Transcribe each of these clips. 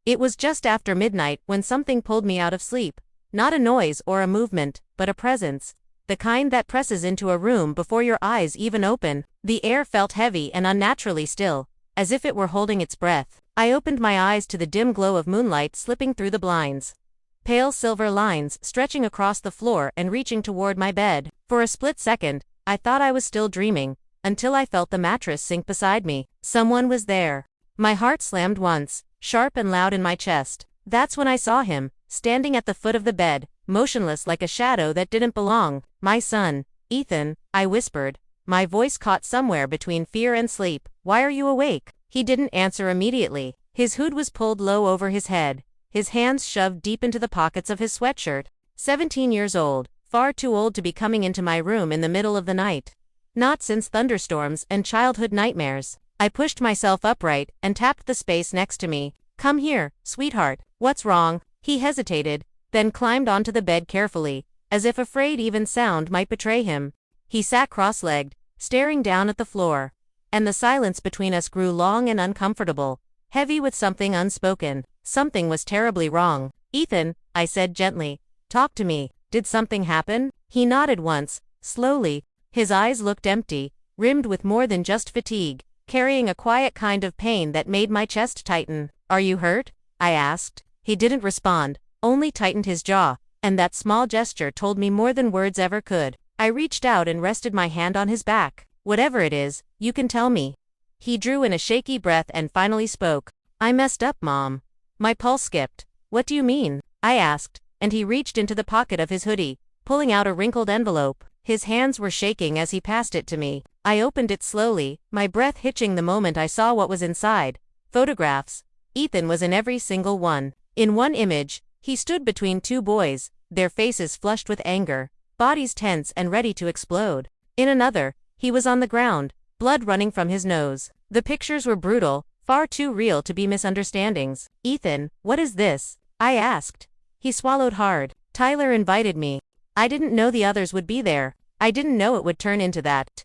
It was just after midnight when something pulled me out of sleep. Not a noise or a movement, but a presence. The kind that presses into a room before your eyes even open. The air felt heavy and unnaturally still, as if it were holding its breath. I opened my eyes to the dim glow of moonlight slipping through the blinds. Pale silver lines stretching across the floor and reaching toward my bed. For a split second, I thought I was still dreaming, until I felt the mattress sink beside me. Someone was there. My heart slammed once, sharp and loud in my chest. That's when I saw him, standing at the foot of the bed, motionless like a shadow that didn't belong. My son, Ethan, I whispered, my voice caught somewhere between fear and sleep. Why are you awake? He didn't answer immediately. His hood was pulled low over his head, his hands shoved deep into the pockets of his sweatshirt. 17 years old, far too old to be coming into my room in the middle of the night. Not since thunderstorms and childhood nightmares. I pushed myself upright and tapped the space next to me. Come here, sweetheart. What's wrong? He hesitated, then climbed onto the bed carefully, as if afraid even sound might betray him. He sat cross-legged, staring down at the floor, and the silence between us grew long and uncomfortable, heavy with something unspoken. Something was terribly wrong. Ethan, I said gently, talk to me. Did something happen? He nodded once, slowly. His eyes looked empty, rimmed with more than just fatigue, carrying a quiet kind of pain that made my chest tighten. Are you hurt? I asked. He didn't respond, only tightened his jaw, and that small gesture told me more than words ever could. I reached out and rested my hand on his back. Whatever it is, you can tell me. He drew in a shaky breath and finally spoke. I messed up, Mom. My pulse skipped. What do you mean? I asked, and he reached into the pocket of his hoodie, pulling out a wrinkled envelope. His hands were shaking as he passed it to me. I opened it slowly, my breath hitching the moment I saw what was inside. Photographs. Ethan was in every single one. In one image, he stood between two boys, their faces flushed with anger, bodies tense and ready to explode. In another, he was on the ground, blood running from his nose. The pictures were brutal, far too real to be misunderstandings. Ethan, what is this? I asked. He swallowed hard. Tyler invited me. I didn't know the others would be there. I didn't know it would turn into that.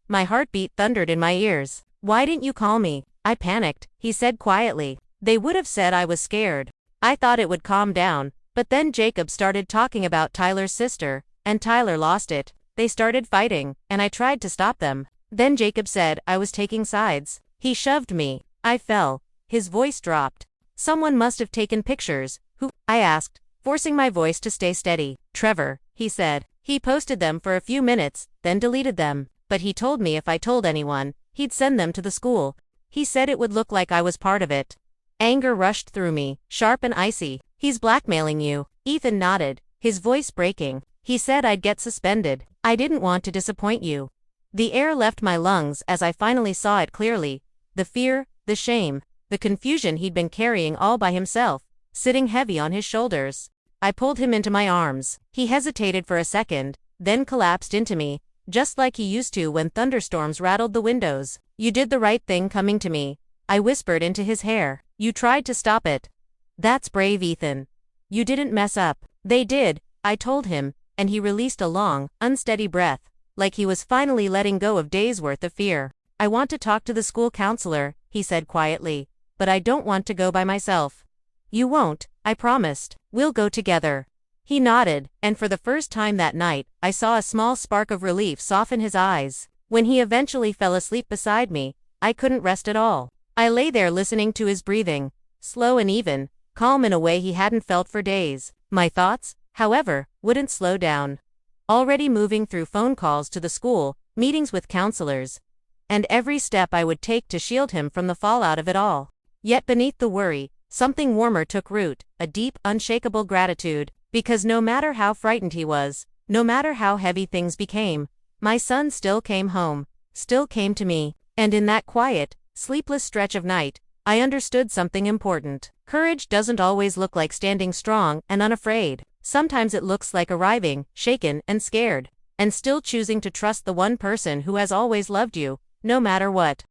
My heartbeat thundered in my ears. Why didn't you call me? I panicked, he said quietly. They would have said I was scared. I thought it would calm down, but then Jacob started talking about Tyler's sister, and Tyler lost it. They started fighting, and I tried to stop them. Then Jacob said I was taking sides. He shoved me. I fell. His voice dropped. Someone must have taken pictures. Who? I asked, forcing my voice to stay steady. Trevor, he said. He posted them for a few minutes, then deleted them. But he told me if I told anyone, he'd send them to the school. He said it would look like I was part of it. Anger rushed through me, sharp and icy. He's blackmailing you. Ethan nodded, his voice breaking. He said I'd get suspended. I didn't want to disappoint you. The air left my lungs as I finally saw it clearly. The fear, the shame, the confusion he'd been carrying all by himself, sitting heavy on his shoulders. I pulled him into my arms. He hesitated for a second, then collapsed into me, just like he used to when thunderstorms rattled the windows. You did the right thing coming to me, I whispered into his hair. You tried to stop it. That's brave, Ethan. You didn't mess up. They did, I told him, and he released a long, unsteady breath, like he was finally letting go of days' worth of fear. I want to talk to the school counselor, he said quietly, but I don't want to go by myself. You won't, I promised. We'll go together. He nodded, and for the first time that night, I saw a small spark of relief soften his eyes. When he eventually fell asleep beside me, I couldn't rest at all. I lay there listening to his breathing, slow and even, calm in a way he hadn't felt for days. My thoughts, however, wouldn't slow down. Already moving through phone calls to the school, meetings with counselors, and every step I would take to shield him from the fallout of it all. Yet beneath the worry, something warmer took root, a deep, unshakable gratitude, because no matter how frightened he was, no matter how heavy things became, my son still came home, still came to me, and in that quiet, sleepless stretch of night, I understood something important. Courage doesn't always look like standing strong and unafraid. Sometimes it looks like arriving, shaken and scared, and still choosing to trust the one person who has always loved you, no matter what.